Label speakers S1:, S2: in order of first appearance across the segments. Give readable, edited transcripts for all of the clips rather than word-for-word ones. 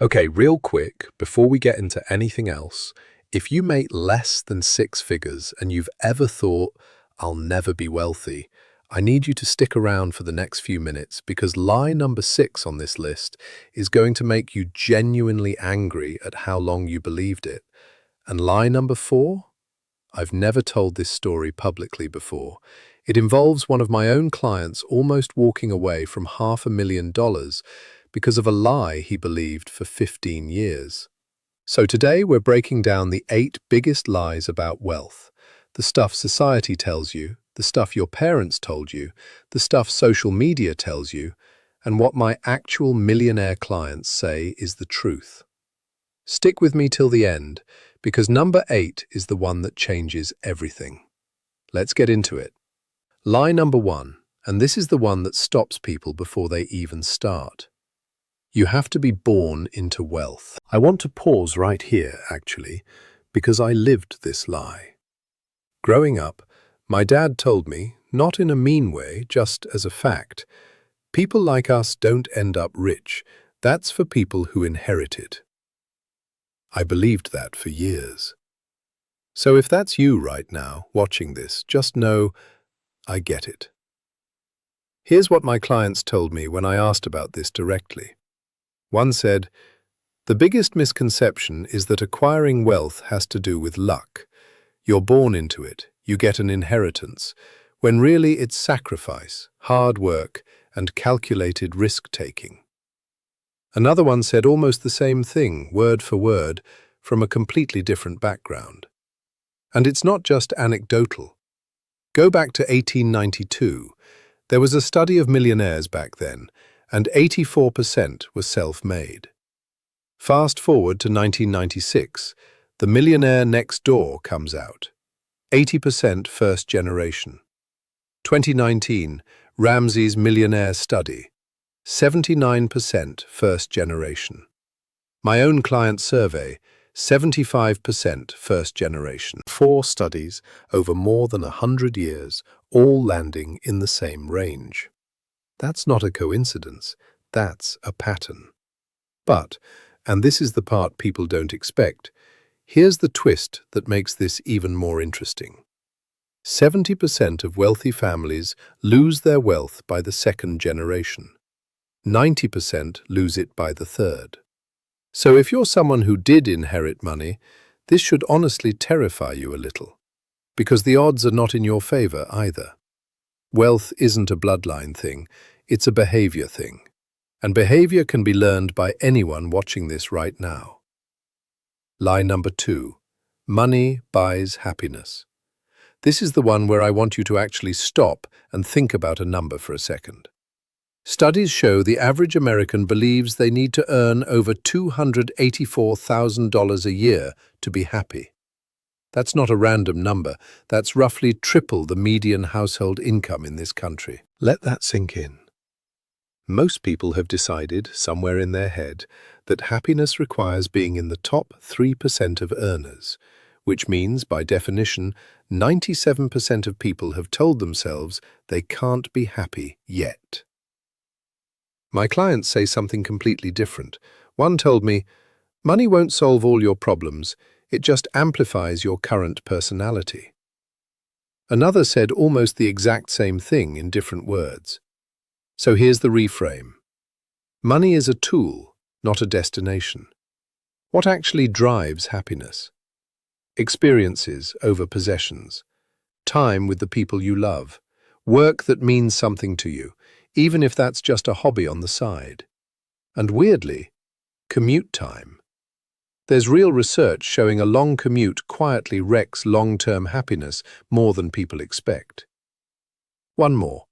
S1: Okay, real quick, before we get into anything else, if you make less than six figures and you've ever thought, I'll never be wealthy, I need you to stick around for the next few minutes because lie number 6 on this list is going to make you genuinely angry at how long you believed it. And lie number 4? I've never told this story publicly before. It involves one of my own clients almost walking away from $500,000 because of a lie he believed for 15 years. So today we're breaking down the 8 biggest lies about wealth. The stuff society tells you, the stuff your parents told you, the stuff social media tells you, and what my actual millionaire clients say is the truth. Stick with me till the end, because number 8 is the one that changes everything. Let's get into it. Lie number 1, and this is the one that stops people before they even start. You have to be born into wealth. I want to pause right here, actually, because I lived this lie. Growing up, my dad told me, not in a mean way, just as a fact, people like us don't end up rich. That's for people who inherit it. I believed that for years. So if that's you right now, watching this, just know I get it. Here's what my clients told me when I asked about this directly. One said, "The biggest misconception is that acquiring wealth has to do with luck. You're born into it, you get an inheritance, when really it's sacrifice, hard work, and calculated risk-taking." Another one said almost the same thing, word for word, from a completely different background. And it's not just anecdotal. Go back to 1892. There was a study of millionaires back then, and 84% were self-made. Fast forward to 1996, The Millionaire Next Door comes out. 80% first generation. 2019, Ramsey's Millionaire Study. 79% first generation. My own client survey, 75% first generation. 4 studies over more than 100 years, all landing in the same range. That's not a coincidence, that's a pattern. But, and this is the part people don't expect, here's the twist that makes this even more interesting. 70% of wealthy families lose their wealth by the second generation. 90% lose it by the third. So if you're someone who did inherit money, this should honestly terrify you a little, because the odds are not in your favor either. Wealth isn't a bloodline thing, it's a behavior thing. And behavior can be learned by anyone watching this right now. Lie number 2. Money buys happiness. This is the one where I want you to actually stop and think about a number for a second. Studies show the average American believes they need to earn over $284,000 a year to be happy. That's not a random number, that's roughly triple the median household income in this country. Let that sink in. Most people have decided, somewhere in their head, that happiness requires being in the top 3% of earners, which means, by definition, 97% of people have told themselves they can't be happy yet. My clients say something completely different. One told me, "Money won't solve all your problems, it just amplifies your current personality." Another said almost the exact same thing in different words. So here's the reframe. Money is a tool, not a destination. What actually drives happiness? Experiences over possessions. Time with the people you love. Work that means something to you, even if that's just a hobby on the side. And weirdly, commute time. There's real research showing a long commute quietly wrecks long-term happiness more than people expect. One more,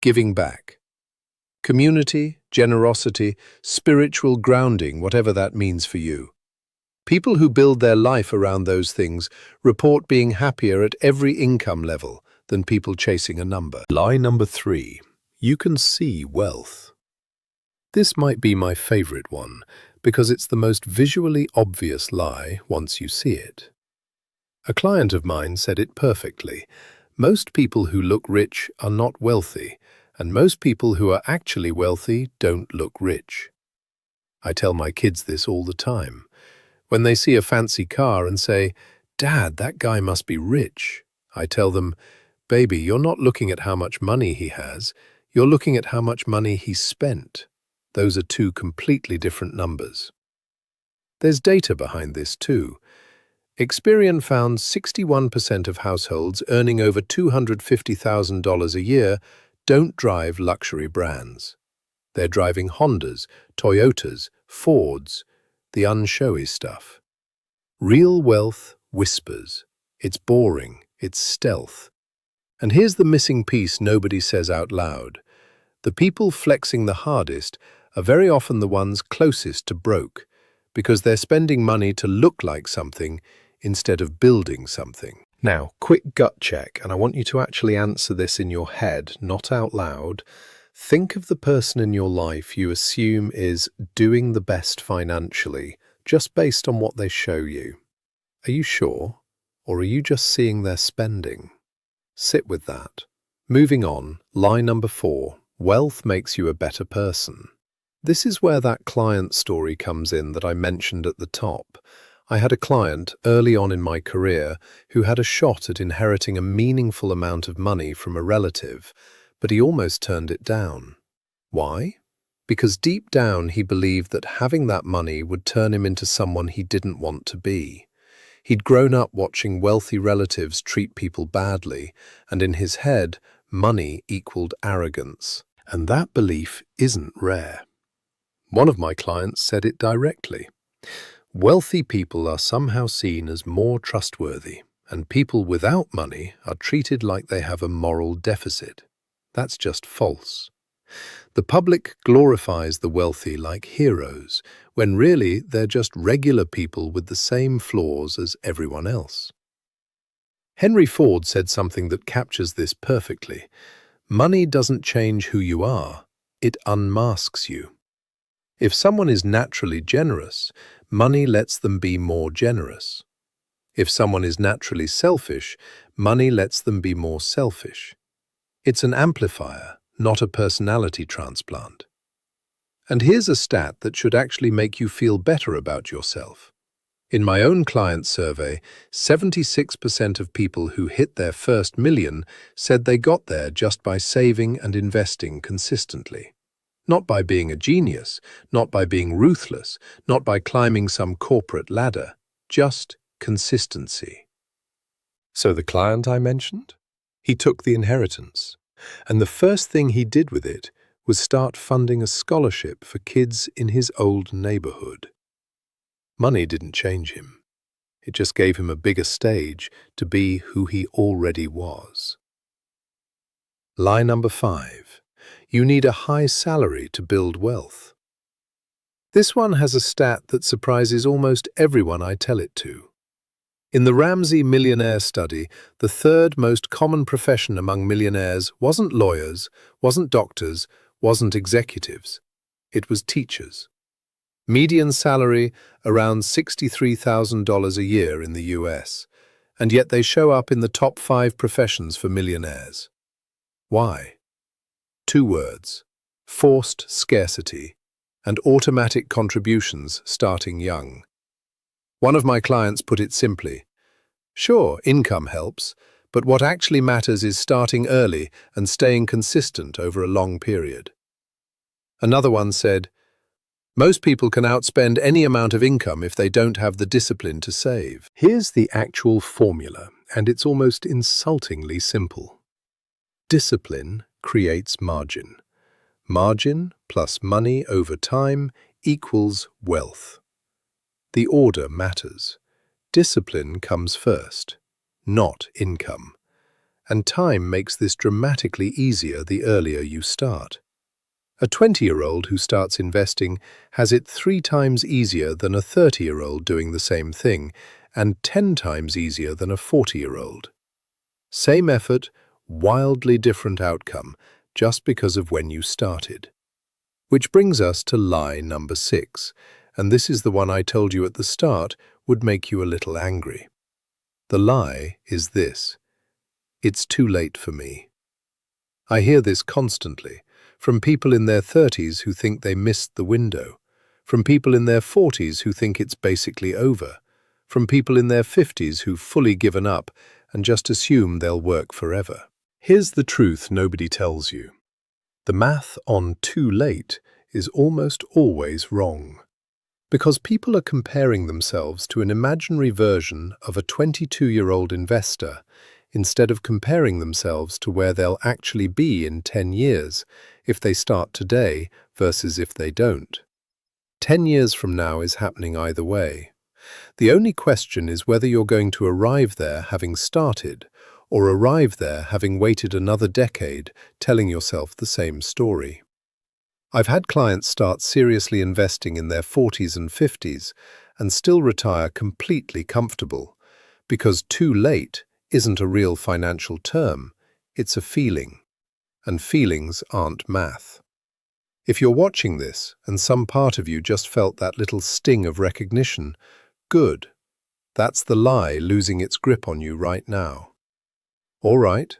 S1: giving back. Community, generosity, spiritual grounding, whatever that means for you. People who build their life around those things report being happier at every income level than people chasing a number. Lie number 3. You can see wealth. This might be my favorite one because it's the most visually obvious lie once you see it. A client of mine said it perfectly. Most people who look rich are not wealthy, and most people who are actually wealthy don't look rich. I tell my kids this all the time. When they see a fancy car and say, "Dad, that guy must be rich," I tell them, "Baby, you're not looking at how much money he has, you're looking at how much money he's spent." Those are two completely different numbers. There's data behind this too. Experian found 61% of households earning over $250,000 a year don't drive luxury brands. They're driving Hondas, Toyotas, Fords, the unshowy stuff. Real wealth whispers. It's boring, it's stealth. And here's the missing piece nobody says out loud. The people flexing the hardest are very often the ones closest to broke, because they're spending money to look like something instead of building something. Now, quick gut check, and I want you to actually answer this in your head, not out loud. Think of the person in your life you assume is doing the best financially, just based on what they show you. Are you sure? Or are you just seeing their spending? Sit with that. Moving on, lie number 4, wealth makes you a better person. This is where that client story comes in that I mentioned at the top. I had a client early on in my career who had a shot at inheriting a meaningful amount of money from a relative, but he almost turned it down. Why? Because deep down he believed that having that money would turn him into someone he didn't want to be. He'd grown up watching wealthy relatives treat people badly, and in his head, money equaled arrogance. And that belief isn't rare. One of my clients said it directly. Wealthy people are somehow seen as more trustworthy, and people without money are treated like they have a moral deficit. That's just false. The public glorifies the wealthy like heroes, when really they're just regular people with the same flaws as everyone else. Henry Ford said something that captures this perfectly. Money doesn't change who you are, it unmasks you. If someone is naturally generous, money lets them be more generous. If someone is naturally selfish, money lets them be more selfish. It's an amplifier, not a personality transplant. And here's a stat that should actually make you feel better about yourself. In my own client survey, 76% of people who hit their first million said they got there just by saving and investing consistently. Not by being a genius, not by being ruthless, not by climbing some corporate ladder, just consistency. So the client I mentioned? He took the inheritance, and the first thing he did with it was start funding a scholarship for kids in his old neighborhood. Money didn't change him. It just gave him a bigger stage to be who he already was. Lie number 5. You need a high salary to build wealth. This one has a stat that surprises almost everyone I tell it to. In the Ramsey Millionaire study, the third most common profession among millionaires wasn't lawyers, wasn't doctors, wasn't executives. It was teachers. Median salary around $63,000 a year in the US, and yet they show up in the top 5 professions for millionaires. Why? 2 words: forced scarcity and automatic contributions starting young. One of my clients put it simply, sure, income helps, but what actually matters is starting early and staying consistent over a long period. Another one said, most people can outspend any amount of income if they don't have the discipline to save. Here's the actual formula, and it's almost insultingly simple. Discipline creates margin. Margin plus money over time equals wealth. The order matters. Discipline comes first, not income. And time makes this dramatically easier the earlier you start. A 20-year-old who starts investing has it 3 times easier than a 30-year-old doing the same thing, and 10 times easier than a 40-year-old. Same effort, wildly different outcome, just because of when you started. Which brings us to lie number 6, and this is the one I told you at the start would make you a little angry. The lie is this: it's too late for me. I hear this constantly, from people in their 30s who think they missed the window, from people in their 40s who think it's basically over, from people in their 50s who've fully given up and just assume they'll work forever. Here's the truth nobody tells you. The math on too late is almost always wrong. Because people are comparing themselves to an imaginary version of a 22-year-old investor instead of comparing themselves to where they'll actually be in 10 years if they start today versus if they don't. 10 years from now is happening either way. The only question is whether you're going to arrive there having started or arrive there having waited another decade telling yourself the same story. I've had clients start seriously investing in their 40s and 50s and still retire completely comfortable because too late isn't a real financial term, it's a feeling. And feelings aren't math. If you're watching this and some part of you just felt that little sting of recognition, good. That's the lie losing its grip on you right now. All right,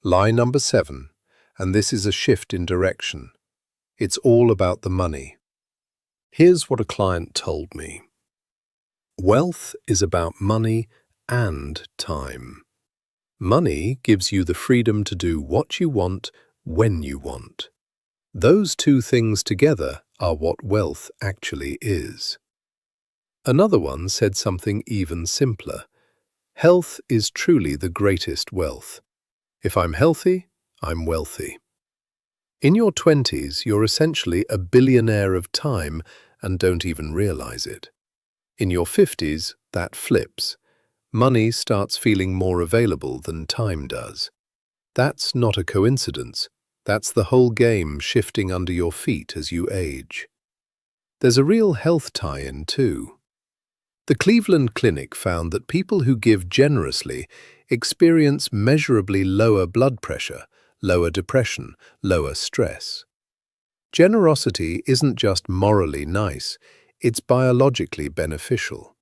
S1: lie number 7, and this is a shift in direction. It's all about the money. Here's what a client told me. Wealth is about money and time. Money gives you the freedom to do what you want when you want. Those two things together are what wealth actually is. Another one said something even simpler. Health is truly the greatest wealth. If I'm healthy, I'm wealthy. In your 20s, you're essentially a billionaire of time and don't even realize it. In your 50s, that flips. Money starts feeling more available than time does. That's not a coincidence. That's the whole game shifting under your feet as you age. There's a real health tie-in too. The Cleveland Clinic found that people who give generously experience measurably lower blood pressure, lower depression, lower stress. Generosity isn't just morally nice, it's biologically beneficial.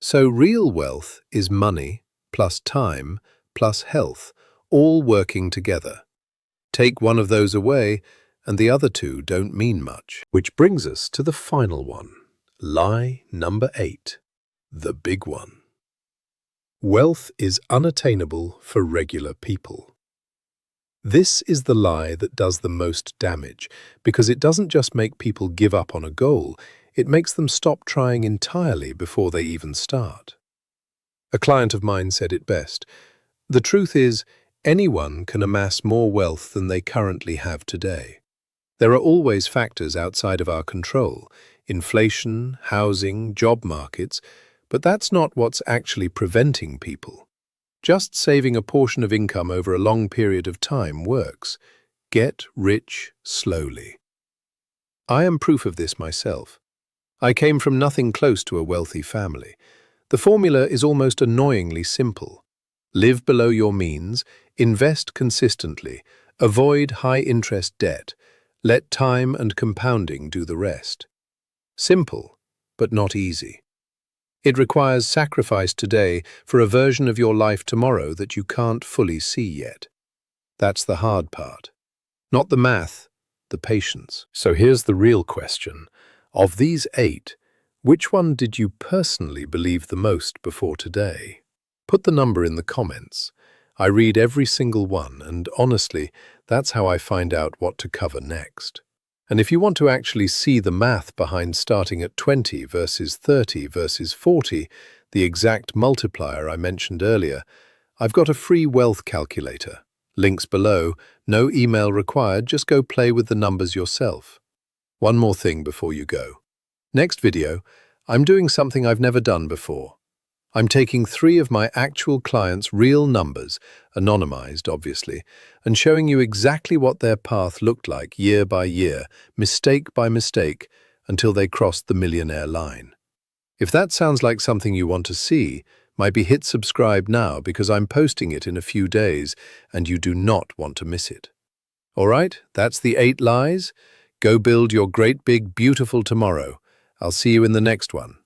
S1: So real wealth is money, plus time, plus health, all working together. Take one of those away, and the other two don't mean much. Which brings us to the final one. Lie number 8. The big one. Wealth is unattainable for regular people. This is the lie that does the most damage, because it doesn't just make people give up on a goal, it makes them stop trying entirely before they even start. A client of mine said it best. The truth is, anyone can amass more wealth than they currently have today. There are always factors outside of our control, inflation, housing, job markets, but that's not what's actually preventing people. Just saving a portion of income over a long period of time works. Get rich slowly. I am proof of this myself. I came from nothing close to a wealthy family. The formula is almost annoyingly simple. Live below your means, invest consistently, avoid high-interest debt, let time and compounding do the rest. Simple, but not easy. It requires sacrifice today for a version of your life tomorrow that you can't fully see yet. That's the hard part. Not the math, the patience. So here's the real question. Of these 8, which one did you personally believe the most before today? Put the number in the comments. I read every single one, and honestly, that's how I find out what to cover next. And if you want to actually see the math behind starting at 20 versus 30 versus 40, the exact multiplier I mentioned earlier, I've got a free wealth calculator. Links below, no email required, just go play with the numbers yourself. One more thing before you go. Next video, I'm doing something I've never done before. I'm taking 3 of my actual clients' real numbers, anonymized obviously, and showing you exactly what their path looked like year by year, mistake by mistake, until they crossed the millionaire line. If that sounds like something you want to see, maybe hit subscribe now because I'm posting it in a few days and you do not want to miss it. All right, that's the 8 lies. Go build your great big beautiful tomorrow. I'll see you in the next one.